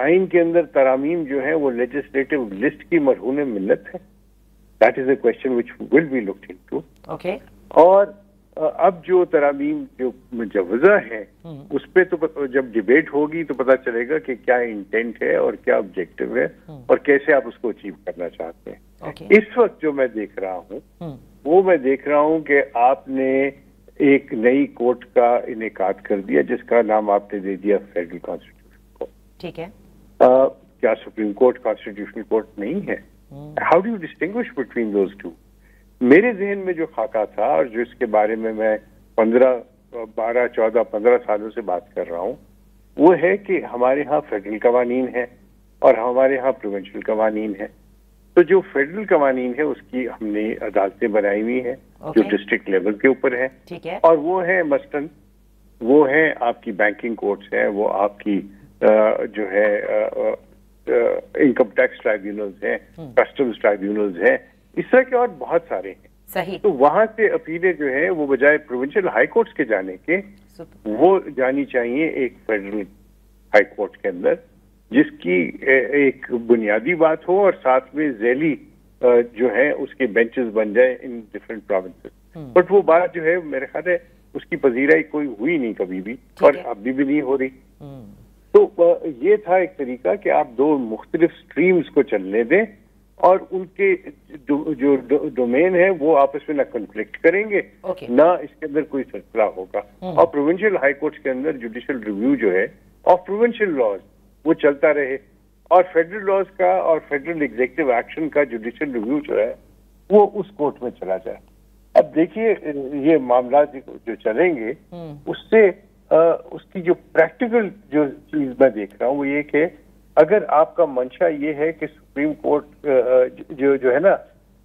آئین کے اندر ترامیم جو ہے وہ لیجسلیٹو لسٹ کی مرہون ملت ہے. That is a question which will be linked into. Okay. اور اب جو ترامیم جو مجوزہ ہیں اس پہ تو جب ڈیبیٹ ہوگی تو پتہ چلے گا کہ کیا انٹینٹ ہے اور کیا آبجیکٹو ہے اور کیسے آپ اس کو اچیو کرنا چاہتے ہیں. اس وقت جو میں دیکھ رہا ہوں وہ میں دیکھ رہا ہوں کہ آپ نے ایک نئی کورٹ کا انعقاد کر دیا جس کا نام آپ نے دے دیا فیڈرل کانسٹیٹیوشن کورٹ. ٹھیک ہے. کیا سپریم کورٹ کانسٹیٹیوشنل کورٹ نہیں ہے؟ How do you distinguish between those two? میرے ذہن میں جو خاکہ تھا اور جو اس کے بارے میں 12 14 15 سالوں سے بات کر رہا ہوں وہ ہے کہ ہمارے ہاں فیڈرل قوانین ہیں اور ہمارے ہاں پروونشل قوانین ہیں. تو جو فیڈرل قوانین ہے اس کی ہم نے عدالتیں بنائی ہوئی ہیں جو ڈسٹرکٹ لیول کے اوپر ہیں. اور وہ ہیں مثلاً وہ ہیں آپ کی بینکنگ کورٹس ہیں, وہ آپ کی جو ہے انکم ٹیکس ٹرائیبیونلز ہیں, کسٹمز ٹرائیبیونلز ہیں, اس طرح کے اور بہت سارے ہیں. صحیح. تو وہاں سے اپیلیں جو ہیں وہ بجائے پروونشل ہائی کورٹس کے جانے کے وہ جانی چاہیے ایک فیڈرل ہائی کورٹ کے اندر جس کی ایک بنیادی بات ہو اور ساتھ میں ذیلی جو ہے اس کے بینچز بن جائے ان ڈفرینٹ پروونسز. بٹ وہ بات جو ہے میرے خیال ہے اس کی پذیرائی کوئی ہوئی نہیں کبھی بھی اور ابھی بھی نہیں ہو رہی. تو یہ تھا ایک طریقہ کہ آپ دو مختلف سٹریمز کو چلنے دیں اور ان کے جو ڈومین ہے وہ آپس میں نہ کنفلکٹ کریں گے نہ اس کے اندر کوئی سلسلہ ہوگا. اور پروونشل ہائی کورٹس کے اندر جوڈیشل ریویو جو ہے آف پروونشل لاز وہ چلتا رہے اور فیڈرل لاز کا اور فیڈرل ایگزیکٹو ایکشن کا جوڈیشل ریویو جو ہے وہ اس کورٹ میں چلا جائے. اب دیکھیے یہ معاملات جو چلیں گے اس سے اس کی جو پریکٹیکل جو چیز میں دیکھ رہا ہوں وہ یہ کہ اگر آپ کا منشا یہ ہے کہ سپریم کورٹ جو ہے نا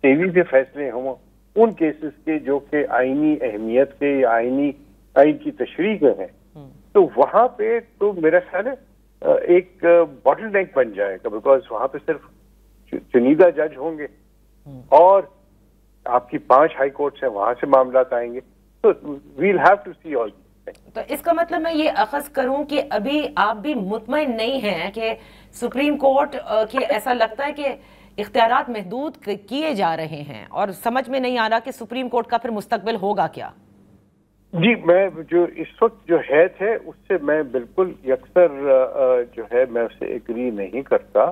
تیزی سے فیصلے ہوں ان کیسز کے جو کہ آئینی اہمیت کے یا آئین کی تشریح کے ہیں تو وہاں پہ تو میرا خیال ہے ایک باٹل نیک بن جائے گا بیکاز وہاں پہ صرف چنیدہ جج ہوں گے اور آپ کی 5 ہائی کورٹس ہیں وہاں سے معاملات آئیں گے. تو ویل ہیو ٹو سی آل. تو اس کا مطلب میں یہ اخذ کروں کہ ابھی آپ بھی مطمئن نہیں ہیں کہ سپریم کورٹ کے ایسا لگتا ہے کہ اختیارات محدود کیے جا رہے ہیں اور سمجھ میں نہیں آ رہا کہ سپریم کورٹ کا پھر مستقبل ہوگا کیا؟ جی میں جو اس وقت جو حیث ہے اس سے میں بالکل یکسر جو ہے میں اسے ایگری نہیں کرتا.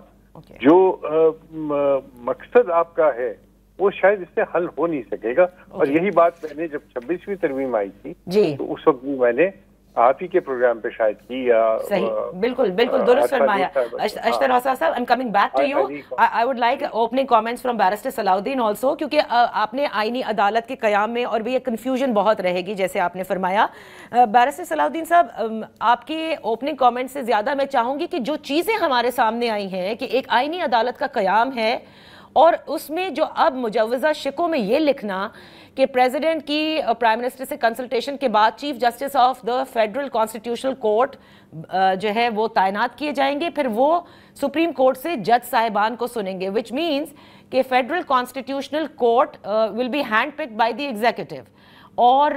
جو مقصد آپ کا ہے وہ شاید اس سے حل ہو نہیں سکے گا. اور یہی بات میں نے جب 26ویں ترمیم آئی تھی تو اس وقت بھی میں نے آپ ہی کے پروگرام پہ شاید کی یا بالکل درست فرمایا. اشتر اوصاف صاحب, I'm coming back to you. I would like opening comments from Barrister Salahuddin also کیونکہ آپ نے آئینی عدالت کے قیام میں اور بھی ایک کنفیوژن بہت رہے گی جیسے آپ نے فرمایا. بیرسٹر صلاح الدین صاحب, آپ کے اوپننگ کامنٹ سے زیادہ میں چاہوں گی کہ جو چیزیں ہمارے سامنے آئی ہیں کہ ایک آئینی عدالت کا قیام ہے اور اس میں جو اب مجوزہ شکوں میں یہ لکھنا کہ پریزیڈنٹ کی پرائم منسٹر سے کنسلٹیشن کے بعد chief justice of the federal constitutional court جو ہے وہ تعینات کیے جائیں گے, پھر وہ سپریم کورٹ سے جج صاحبان کو سنیں گے, وچ مینس کہ federal constitutional court will be hand picked by the executive. اور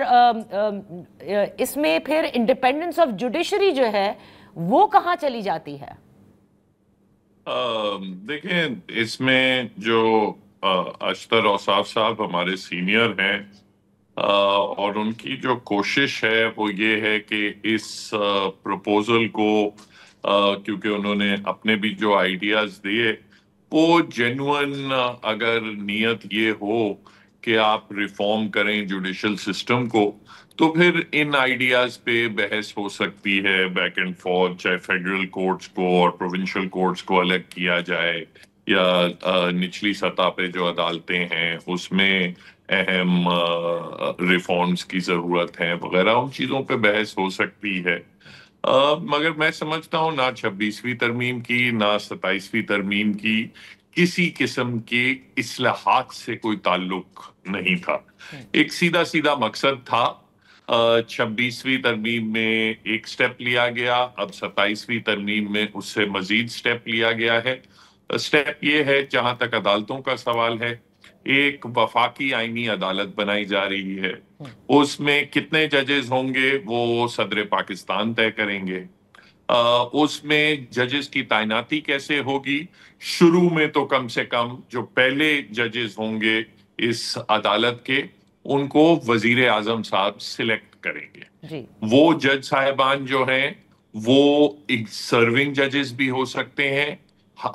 اس میں پھر انڈیپینڈنس آف جوڈیشری جو ہے وہ کہاں چلی جاتی ہے؟ دیکھیں اس میں جو اشتر اوصاف صاحب ہمارے سینئر ہیں اور ان کی جو کوشش ہے وہ یہ ہے کہ اس پروپوزل کو کیونکہ انہوں نے اپنے بھی جو آئیڈیاز دیے وہ جینوئن اگر نیت یہ ہو کہ آپ ریفارم کریں جوڈیشل سسٹم کو تو پھر ان آئیڈیاز پہ بحث ہو سکتی ہے بیک اینڈ فورتھ, چاہے فیڈرل کورٹس کو اور پروونشل کورٹس کو الگ کیا جائے یا نچلی سطح پہ جو عدالتیں ہیں اس میں اہم ریفارمز کی ضرورت ہے وغیرہ, ان چیزوں پہ بحث ہو سکتی ہے. مگر میں سمجھتا ہوں نہ 26ویں ترمیم کی نہ 27ویں ترمیم کی کسی قسم کے اصلاحات سے کوئی تعلق نہیں تھا. ایک سیدھا مقصد تھا. 26ویں ترمیم میں ایک سٹیپ لیا گیا, اب 27ویں ترمیم میں اس سے مزید سٹیپ لیا گیا ہے. سٹیپ یہ ہے جہاں تک عدالتوں کا سوال ہے, ایک وفاقی آئینی عدالت بنائی جا رہی ہے. اس میں کتنے ججز ہوں گے وہ صدر پاکستان طے کریں گے. اس میں ججز کی تعیناتی کیسے ہوگی. شروع میں تو کم سے کم جو پہلے ججز ہوں گے اس عدالت کے ان کو وزیر اعظم صاحب سلیکٹ کریں گے. وہ جج صاحبان جو ہیں وہ سرونگ ججز بھی ہو سکتے ہیں,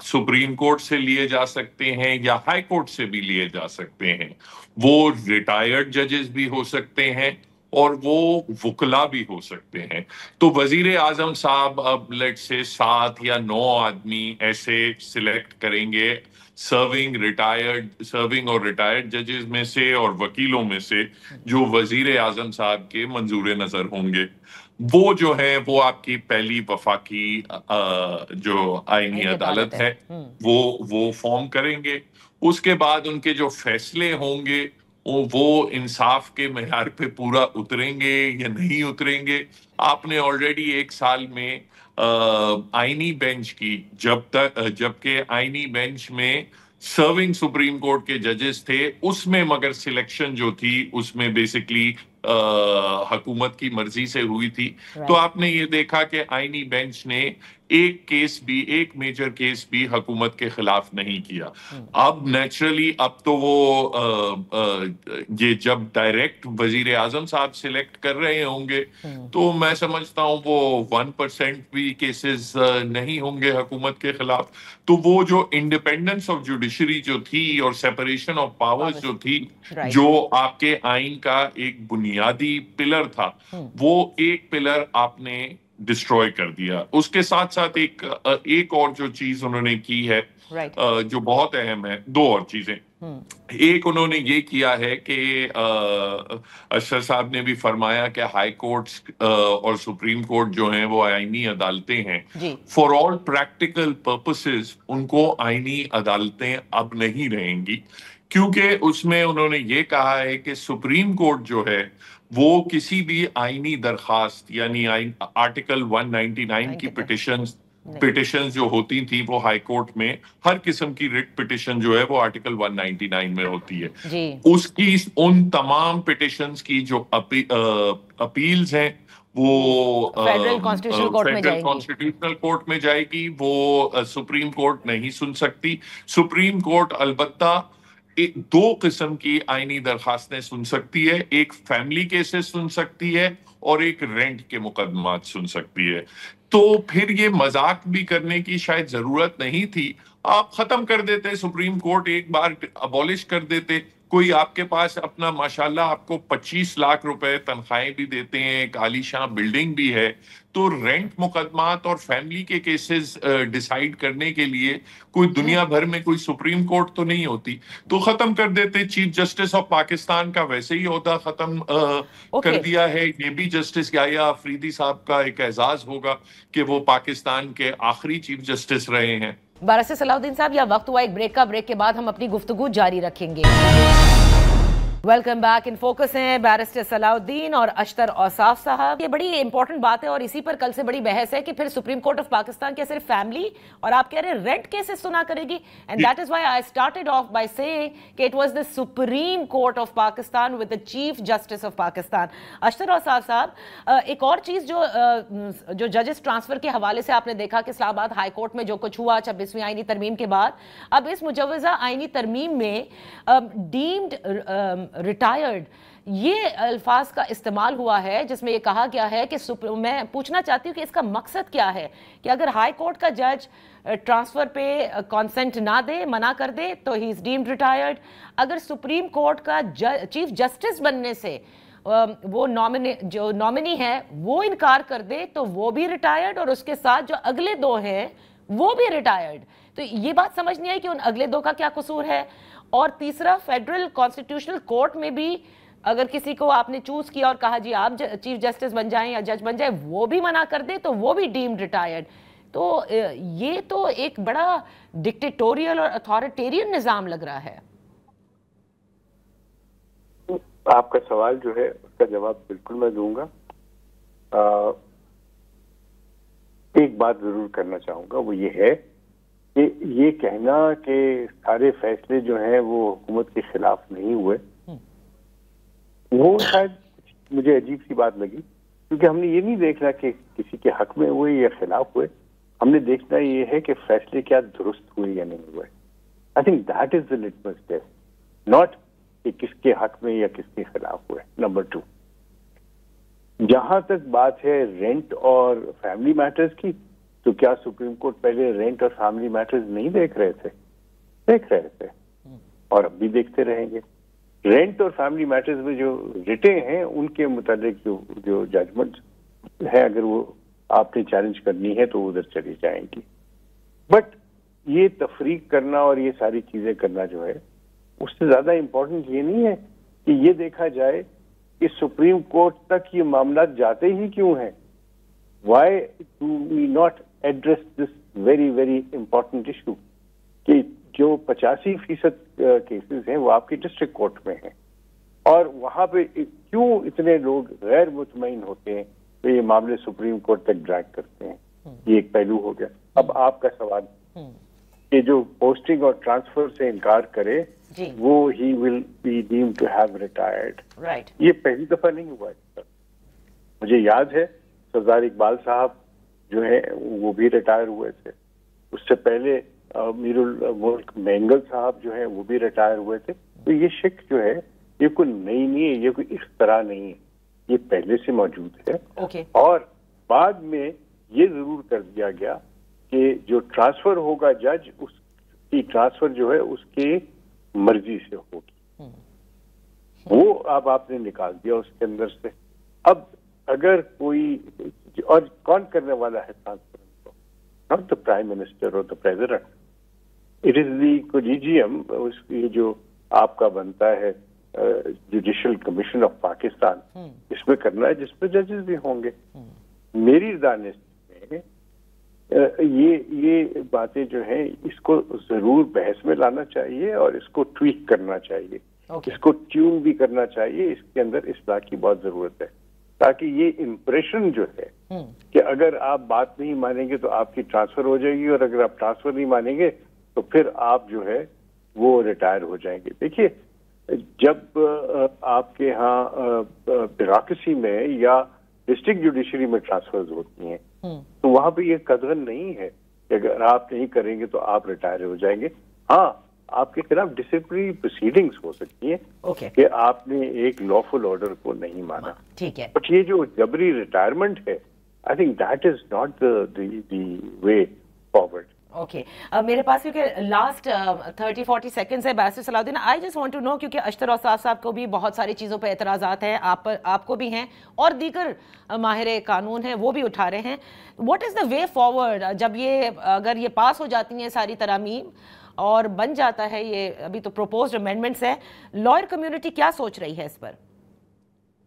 سپریم کورٹ سے لیے جا سکتے ہیں یا ہائی کورٹ سے بھی لیے جا سکتے ہیں, وہ ریٹائرڈ ججز بھی ہو سکتے ہیں اور وہ وکلا بھی ہو سکتے ہیں. تو وزیر اعظم صاحب اب لیٹ سے 7 یا 9 آدمی ایسے سلیکٹ کریں گے سرونگ اور ریٹائرڈ ججز میں سے اور وکیلوں میں سے, جو وزیر اعظم صاحب کے منظور نظر ہوں گے. وہ جو ہے وہ آپ کی پہلی وفاقی جو آئینی عدالت ہے وہ فارم کریں گے. اس کے بعد ان کے جو فیصلے ہوں گے وہ انصاف کے معیار پہ پورا اتریں گے یا نہیں اتریں گے. آپ نے آلریڈی 1 سال میں آئینی بینچ کی جبکہ آئینی بینچ میں سرونگ سپریم کورٹ کے ججز تھے, اس میں مگر سلیکشن جو تھی اس میں بیسکلی حکومت کی مرضی سے ہوئی تھی. تو آپ نے یہ دیکھا کہ آئینی بینچ نے ایک میجر کیس بھی حکومت کے خلاف نہیں کیا. اب نیچرلی اب تو وہ یہ جب ڈائریکٹ وزیر اعظم صاحب سلیکٹ کر رہے ہوں گے تو میں سمجھتا ہوں وہ 1% بھی کیسز نہیں ہوں گے حکومت کے خلاف. تو وہ جو انڈیپینڈنس آف جوڈیشری جو تھی اور سیپریشن آف پاورز جو تھی, جو آپ کے آئین کا ایک بنیادی پلر تھا, وہ ایک پلر آپ نے ڈسٹروائے کر دیا. اس کے ساتھ ساتھ ایک اور جو چیز انہوں نے کی ہے جو بہت اہم ہے, 2 اور چیزیں. ایک انہوں نے یہ کیا ہے کہ اشرف صاحب نے بھی فرمایا کہ ہائی کورٹس اور سپریم کورٹ جو ہیں وہ آئینی عدالتیں ہیں. فار آل پریکٹیکل پرپسز ان کو آئینی عدالتیں اب نہیں رہیں گی, کیونکہ اس میں انہوں نے یہ کہا ہے کہ سپریم کورٹ جو ہے وہ کسی بھی آئینی درخواست یعنی آرٹیکل 199 کی پٹیشنز جو ہوتی تھی وہ ہائی کورٹ میں ہر قسم کی ریٹ پٹیشن جو ہے وہ آرٹیکل 199 میں ہوتی ہے. اس کی ان تمام پٹیشنز کی جو اپیلز ہیں وہ فیڈرل کانسٹیٹیوشنل کورٹ میں جائے گی, وہ سپریم کورٹ نہیں سن سکتی. سپریم کورٹ البتہ 2 قسم کی آئینی درخواستیں سن سکتی ہے, ایک فیملی کیسز سن سکتی ہے اور ایک رینٹ کے مقدمات سن سکتی ہے. تو پھر یہ مذاق بھی کرنے کی شاید ضرورت نہیں تھی, آپ ختم کر دیتے, سپریم کورٹ ایک بار ابولش کر دیتے. کوئی آپ کے پاس اپنا ماشاءاللہ آپ کو 25 لاکھ روپے تنخواہیں بھی دیتے ہیں, ایک عالی شان بلڈنگ بھی ہے, تو رینٹ مقدمات اور فیملی کے کیسز ڈیسائیڈ کرنے کے لیے کوئی دنیا بھر میں کوئی سپریم کورٹ تو نہیں ہوتی, تو ختم کر دیتے. چیف جسٹس آف پاکستان کا ویسے ہی عہدہ ختم کر دیا ہے. یہ بھی جسٹس یحییٰ آفریدی صاحب کا ایک اعزاز ہوگا کہ وہ پاکستان کے آخری چیف جسٹس رہے ہیں. بارسٹر صلاح الدین صاحب, یا وقت ہوا ایک بریک کا, بریک کے بعد ہم اپنی گفتگو جاری رکھیں گے. Welcome back. ان فوکس ہیں بیرسٹر صلاح الدین اور اشتر اوصاف صاحب. یہ بڑی امپورٹنٹ بات ہے اور اسی پر کل سے بڑی بحث ہے کہ پھر سپریم کورٹ آف پاکستان کیا صرف فیملی اور آپ کہہ رہے ہیں رینٹ کیسز سنا کرے گی, and that is why I started off by saying کہ it was the Supreme Court of Pakistan with the chief justice of Pakistan. Ashtar Ausaf صاحب, ایک اور چیز جو ججز ٹرانسفر کے حوالے سے آپ نے دیکھا کہ اسلام آباد ہائی کورٹ میں جو کچھ ہوا 26ویں آئینی ترمیم کے بعد, اب اس مجوزہ آئینی ترمیم میں ڈیمڈ ریٹائرڈ یہ الفاظ کا استعمال ہوا ہے, جس میں یہ کہا گیا ہے کہ میں پوچھنا چاہتی ہوں کہ اس کا مقصد کیا ہے کہ اگر ہائی کورٹ کا جج ٹرانسفر پہ کانسنٹ نہ دے, منع کر دے, تو ہی از ڈیمڈ ریٹائرڈ. اگر سپریم کورٹ کا چیف جسٹس بننے سے وہ جو نامنی ہے وہ انکار کر دے تو وہ بھی ریٹائرڈ, اور اس کے ساتھ جو اگلے 2 ہیں وہ بھی ریٹائرڈ. تو یہ بات سمجھ نہیں آئی کہ ان اگلے 2 کا کیا قصور ہے. اور تیسرا, فیڈرل کانسٹیٹیوشنل کورٹ میں بھی اگر کسی کو آپ نے چوز کیا اور کہا جی آپ چیف جسٹس بن جائیں یا جج بن جائیں, وہ بھی منع کر دے تو وہ بھی ڈیمڈ ریٹائرڈ. تو یہ تو ایک بڑا ڈکٹیٹوریل اور اتھارٹیرین نظام لگ رہا ہے. آپ کا سوال جو ہے اس کا جواب بالکل میں دوں گا. ایک بات ضرور کرنا چاہوں گا, وہ یہ ہے کہ یہ کہنا کہ سارے فیصلے جو ہیں وہ حکومت کے خلاف نہیں ہوئے, وہ شاید مجھے عجیب سی بات لگی. کیونکہ ہم نے یہ نہیں دیکھنا کہ کسی کے حق میں ہوئے یا خلاف ہوئے، ہم نے دیکھنا یہ ہے کہ فیصلے کیا درست ہوئے یا نہیں ہوئے. I think that is the litmus test, not کہ کس کے حق میں یا کس کے خلاف ہوئے. نمبر 2، جہاں تک بات ہے رینٹ اور فیملی میٹرز کی، تو کیا سپریم کورٹ پہلے رینٹ اور فیملی میٹرز نہیں دیکھ رہے تھے؟ دیکھ رہے تھے، اور اب بھی دیکھتے رہیں گے. رینٹ اور فیملی میٹرز میں جو رٹیں ہیں ان کے متعلق جو ججمنٹ ہے، اگر وہ آپ نے چیلنج کرنی ہے تو ادھر چلی جائیں گی. بٹ یہ تفریق کرنا اور یہ ساری چیزیں کرنا جو ہے، اس سے زیادہ امپورٹنٹ یہ نہیں ہے کہ یہ دیکھا جائے کہ سپریم کورٹ تک یہ معاملات جاتے ہی کیوں ہیں. Why do we not address this very very important issue کہ جو 85% کیسز ہیں وہ آپ کی ڈسٹرکٹ کورٹ میں ہیں، اور وہاں پہ کیوں اتنے لوگ غیر مطمئن ہوتے ہیں تو یہ معاملے سپریم کورٹ تک ڈریگ کرتے ہیں. یہ ایک پہلو ہو گیا. اب آپ کا سوال کہ جو پوسٹنگ اور ٹرانسفر سے انکار کرے وہ ہی will be deemed to have retired. یہ پہلی دفعہ نہیں ہوا ہے. مجھے یاد ہے سردار اقبال صاحب جو ہے وہ بھی ریٹائر ہوئے تھے. اس سے پہلے میر الملک مینگل صاحب جو ہیں وہ بھی ریٹائر ہوئے تھے. تو یہ شک جو ہے یہ کوئی نئی نہیں ہے، یہ کوئی اختراع نہیں ہے، یہ پہلے سے موجود ہے. اور بعد میں یہ ضرور کر دیا گیا کہ جو ٹرانسفر ہوگا جج، اس کی ٹرانسفر جو ہے اس کی مرضی سے ہوگی. وہ اب آپ نے نکال دیا اس کے اندر سے. اب اگر کوئی، اور کون کرنے والا ہے ٹرانسفر کو؟ ناٹ دا پرائم منسٹر اور دا پریزیڈنٹ، اٹ از دی کولیجیم. اس کی جو آپ کا بنتا ہے جوڈیشل کمیشن آف پاکستان، اس میں کرنا ہے، جس میں ججز بھی ہوں گے. میری دانش میں یہ باتیں جو ہیں اس کو ضرور بحث میں لانا چاہیے اور اس کو ٹویک کرنا چاہیے، اس کو ٹیون بھی کرنا چاہیے. اس کے اندر اصلاح کی بہت ضرورت ہے، تاکہ یہ امپریشن جو ہے کہ اگر آپ بات نہیں مانیں گے تو آپ کی ٹرانسفر ہو جائے گی، اور اگر آپ ٹرانسفر نہیں مانیں گے تو پھر آپ جو ہے وہ ریٹائر ہو جائیں گے. دیکھیے، جب آپ کے ہاں بیوروکریسی میں یا ڈسٹرکٹ جوڈیشری میں ٹرانسفرز ہوتی ہیں تو وہاں پہ یہ قدغن نہیں ہے کہ اگر آپ نہیں کریں گے تو آپ ریٹائر ہو جائیں گے. ہاں، آپ کے خلاف ڈسپلنری پروسیڈنگز ہو سکتی ہیں کہ آپ نے ایک لافل آرڈر کو نہیں مانا. ٹھیک ہے، بٹ یہ جو جبری ریٹائرمنٹ ہے، I think that is not the way forward. Okay, میرے پاس کیونکہ لاسٹ 30-40 سیکنڈز ہے barrister Salahuddin, I just want to know, کیونکہ اشتر اوصاف صاحب کو بھی بہت ساری چیزوں پہ اعتراضات ہیں، آپ کو بھی ہیں، اور دیگر ماہر قانون ہیں وہ بھی اٹھا رہے ہیں. What is the way forward جب اگر یہ پاس ہو جاتی ہیں ساری ترامیم اور بن جاتا ہے یہ، ابھی تو پروپوزڈ امینڈمنٹس ہے، لائر کمیونٹی کیا سوچ رہی ہے اس پر؟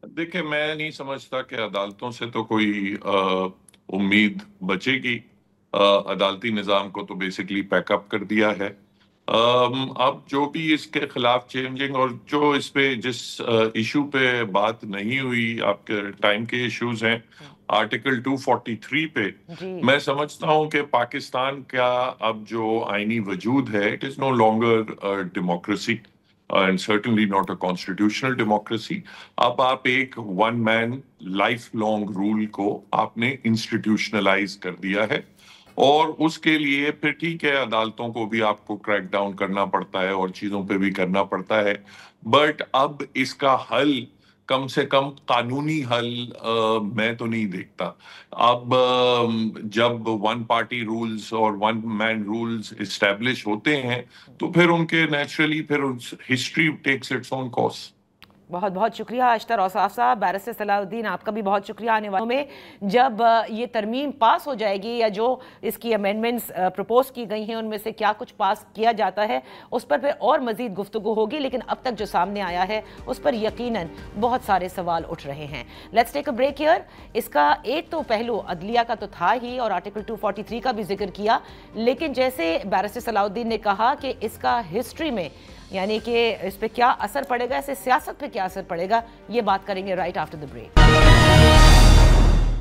دیکھیں، میں نہیں سمجھتا کہ عدالتوں سے تو کوئی امید بچے گی. عدالتی نظام کو تو بیسکلی پیک اپ کر دیا ہے. اب جو بھی اس کے خلاف چینجنگ، اور جو اس پہ جس ایشو پہ بات نہیں ہوئی، آپ کے ٹائم کے ایشوز ہیں، آرٹیکل 243 پہ میں سمجھتا ہوں کہ پاکستان کا اب جو آئینی وجود ہے، it is no longer democracy and certainly not a constitutional democracy. اب آپ ایک ون مین لائف لانگ رول کو آپ نے انسٹیٹیوشنلائز کر دیا ہے، اور اس کے لیے پھر ٹھیک ہے عدالتوں کو بھی آپ کو کریک ڈاؤن کرنا پڑتا ہے اور چیزوں پہ بھی کرنا پڑتا ہے. بٹ اب اس کا حل، کم سے کم قانونی حل میں تو نہیں دیکھتا. اب جب ون پارٹی رولز اور ون مین رولز اسٹیبلش ہوتے ہیں تو پھر ان کے نیچرلی پھر history takes its own course. بہت بہت شکریہ اشتر اوصاف صاحب. بیرسٹر صلاح الدین، آپ کا بھی بہت شکریہ. آنے والوں میں جب یہ ترمیم پاس ہو جائے گی یا جو اس کی امینڈمنٹس پروپوز کی گئی ہیں ان میں سے کیا کچھ پاس کیا جاتا ہے، اس پر پھر اور مزید گفتگو ہوگی. لیکن اب تک جو سامنے آیا ہے اس پر یقیناً بہت سارے سوال اٹھ رہے ہیں. Let's take a break here. اس کا ایک تو پہلو عدلیہ کا تو تھا ہی، اور آرٹیکل 243 کا بھی ذکر کیا، لیکن جیسے بیرسٹر صلاح الدین نے کہا کہ اس کا ہسٹری میں، یعنی کہ اس پہ کیا اثر پڑے گا، اس سے سیاست پہ کیا اثر پڑے گا، یہ بات کریں گے رائٹ آفٹر دی بریک.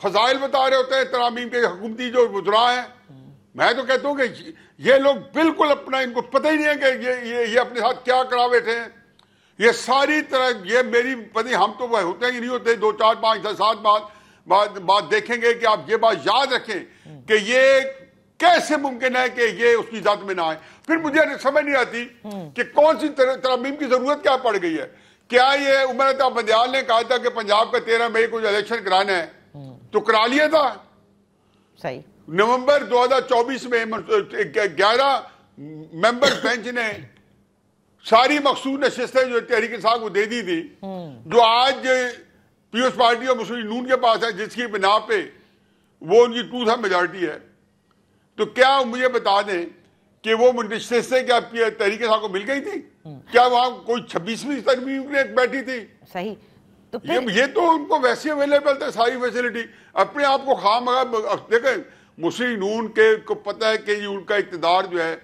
فضائل بتا رہے ہوتے ہیں ترامیم کے حکومتی جو وزراء ہیں. میں تو کہتا ہوں کہ یہ لوگ بالکل اپنا ان کو پتہ ہی نہیں ہے کہ یہ اپنے ساتھ کیا کرا بیٹھے ہیں. یہ ساری طرح یہ میری پتہ ہم تو وہ ہوتے ہی نہیں ہوتے 2 4 5 6 7 بات دیکھیں گے کہ آپ یہ بات یاد رکھیں کہ یہ کیسے ممکن ہے کہ یہ اس کی ذات میں نہ آئے. پھر مجھے سمجھ نہیں آتی کہ کون سی ترامیم کی ضرورت کیا پڑ گئی ہے. کیا یہ عمر عطا بندیال نے کہا تھا کہ پنجاب کا 13 مئی کو جو الیکشن کرانا ہے تو کرا لیا تھا. صحیح. نومبر 2024 میں 11 ممبر بینچ نے ساری مخصوص نشستیں جو تحریک انصاف کو دے دی تھی, جو آج پیپلز پارٹی اور مسلم نون کے پاس ہے, جس کی بنا پہ وہ ان کی 2/3 میجارٹی ہے. تو کیا مجھے بتا دیں کہ وہ نشستیں کیا تحریک انصاف کو مل گئی تھی؟ کیا وہاں کوئی 26ویں ترمیم بیٹھی تھی؟ صحیح. تو یہ تو ان کو ویسے اویلیبل تھا ساری فیسلٹی. اپنے آپ کو خام دیکھیں مسلم نون کے کو پتہ ہے کہ ان کا اقتدار جو ہے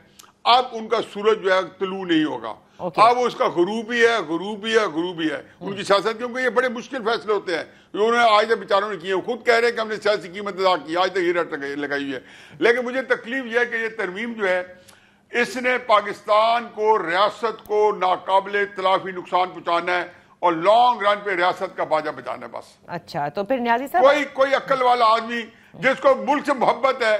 اب ان کا سورج جو ہے طلوع نہیں ہوگا. اب وہ اس کا غروب ہی ہے ان کی سیاست, کیونکہ یہ بڑے مشکل فیصلے ہوتے ہیں جو انہوں نے آج تک بیچاروں نے کیے. خود کہہ رہے ہیں کہ ہم نے سیاسی قیمت ادا کی, آج تک یہ رٹ لگائی ہوئی ہے. لیکن مجھے تکلیف یہ ہے کہ یہ ترمیم جو ہے اس نے پاکستان کو, ریاست کو ناقابل تلافی نقصان پہنچانا ہے اور لانگ رن پہ ریاست کا باجا بجانا ہے بس. اچھا, تو پھر نیازی صاحب کوئی عقل والا آدمی جس کو ملک سے محبت ہے,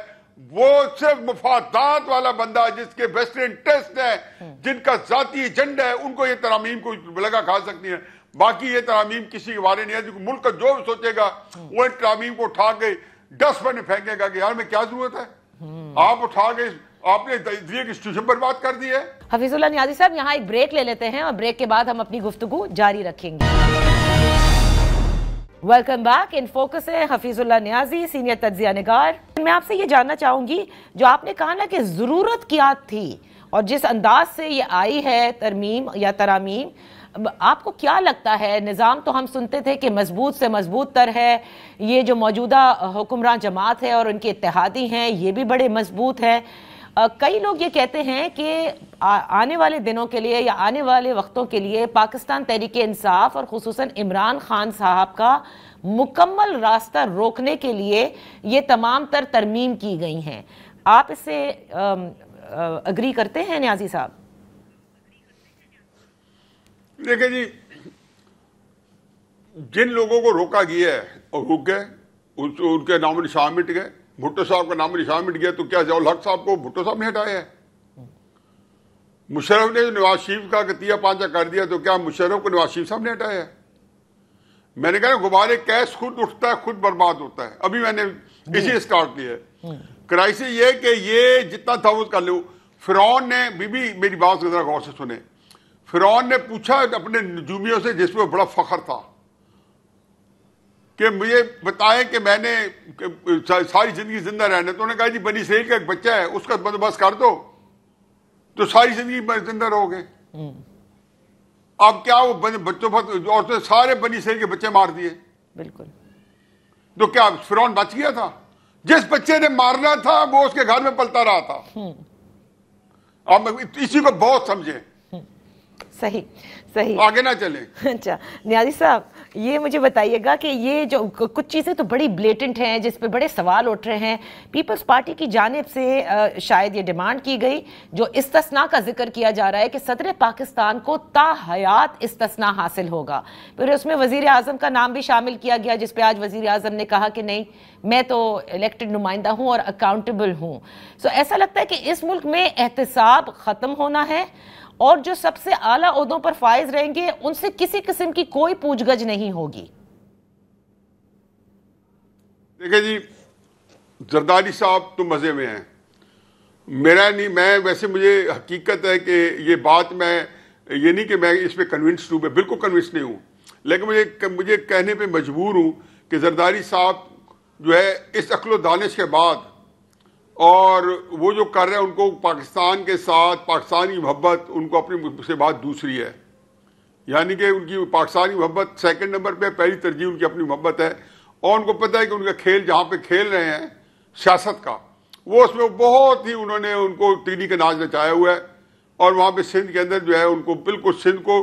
وہ صرف مفادات والا بندہ جس کے بیسٹ انٹرسٹ ہے, جن کا ذاتی ایجنڈا ہے, ان کو یہ ترامیم کو لگا کھا سکتی ہے. باقی یہ ترامیم کسی کے بارے نہیں ہے. ملک کا جو بھی سوچے گا وہ ان ترامیم کو اٹھا کے ڈسٹ بن میں پھینکے گا کہ یار میں کیا ضرورت ہے. آپ اٹھا کے آپ نے دیے کی انسٹیٹیوشن پر بات کر دی ہے. حفیظ اللہ نیازی صاحب, یہاں ایک بریک لے لیتے ہیں اور بریک کے بعد ہم اپنی گفتگو جاری رکھیں گے. Welcome back. ان فوکس ہے حفیظ اللہ نیازی, سینئر تجزیہ نگار. میں آپ سے یہ جاننا چاہوں گی, جو آپ نے کہا نا کہ ضرورت کیا تھی اور جس انداز سے یہ آئی ہے ترمیم یا ترامیم, آپ کو کیا لگتا ہے؟ نظام تو ہم سنتے تھے کہ مضبوط سے مضبوط تر ہے, یہ جو موجودہ حکمران جماعت ہے اور ان کے اتحادی ہیں یہ بھی بڑے مضبوط ہیں. کئی لوگ یہ کہتے ہیں کہ آنے والے دنوں کے لیے یا آنے والے وقتوں کے لیے پاکستان تحریک انصاف اور خصوصاً عمران خان صاحب کا مکمل راستہ روکنے کے لیے یہ تمام تر ترمیم کی گئی ہیں. آپ اس سے اگری کرتے ہیں نیازی صاحب؟ دیکھیں جی, جن لوگوں کو روکا گیا ہے اور رک گئے, ان کے نام و نشان مٹ گئے. بھٹو صاحب کا نام و نشان مٹ گیا تو کیا ضیاء الحق صاحب کو بھٹو صاحب نے ہٹایا ہے؟ مشرف نے جو نواز شریف کا کتیا پانچا کر دیا تو کیا مشرف کو نواز شریف صاحب نے ہٹایا ہے؟ میں نے کہا غبارے کیس خود اٹھتا ہے خود برباد ہوتا ہے. ابھی میں نے اسی اسٹارٹ کیا ہے. کرائسس یہ کہ یہ جتنا تھا وہ کر لو. فرعون نے میری بات ذرا غور سے سنیں. فرعون نے پوچھا اپنے نجومیوں سے جس میں بڑا فخر تھا کہ مجھے بتائیں کہ میں نے ساری زندگی زندہ رہنا, تو انہوں نے کہا جی بنی اسرائیل کا ایک بچہ ہے اس کا بندوبست کر دو تو ساری زندگی زندہ رہو گے. اب کیا وہ بچوں پر سارے بنی اسرائیل کے بچے مار دیے. بالکل. تو کیا فرعون بچ گیا تھا؟ جس بچے نے مارنا تھا وہ اس کے گھر میں پلتا رہا تھا. آپ اسی کو بہت سمجھیں. صحیح آگے نہ چلیں. اچھا نیازی صاحب, یہ مجھے بتائیے گا کہ یہ جو کچھ چیزیں تو بڑی بلیٹنٹ ہیں جس پہ بڑے سوال اٹھ رہے ہیں. پیپلز پارٹی کی جانب سے شاید یہ ڈیمانڈ کی گئی, جو استثناء کا ذکر کیا جا رہا ہے کہ صدر پاکستان کو تا حیات استثناء حاصل ہوگا. پھر اس میں وزیر اعظم کا نام بھی شامل کیا گیا, جس پہ آج وزیر اعظم نے کہا کہ نہیں میں تو الیکٹڈ نمائندہ ہوں اور اکاؤنٹیبل ہوں. سو ایسا لگتا ہے کہ اس ملک میں احتساب ختم ہونا ہے اور جو سب سے اعلیٰ عہدوں پر فائز رہیں گے ان سے کسی قسم کی کوئی پوچھ گچھ نہیں ہوگی. دیکھیں جی, زرداری صاحب تو مزے میں ہیں, میرا نہیں. میں ویسے مجھے حقیقت ہے کہ یہ بات میں یہ نہیں کہ میں اس پہ کنونسڈ ہوں, میں بالکل کنونسڈ نہیں ہوں, لیکن مجھے کہنے پہ مجبور ہوں کہ زرداری صاحب جو ہے اس عقل و دانش کے بعد اور وہ جو کر رہے ہیں ان کو پاکستان کے ساتھ پاکستانی محبت ان کو اپنی سے بات دوسری ہے. یعنی کہ ان کی پاکستانی محبت سیکنڈ نمبر پہ, پہلی ترجیح ان کی اپنی محبت ہے. اور ان کو پتہ ہے کہ ان کا کھیل جہاں پہ کھیل رہے ہیں سیاست کا, وہ اس میں بہت ہی انہوں نے ان کو تیری کا ناز نچایا ہوا ہے. اور وہاں پہ سندھ کے اندر جو ہے ان کو بالکل سندھ کو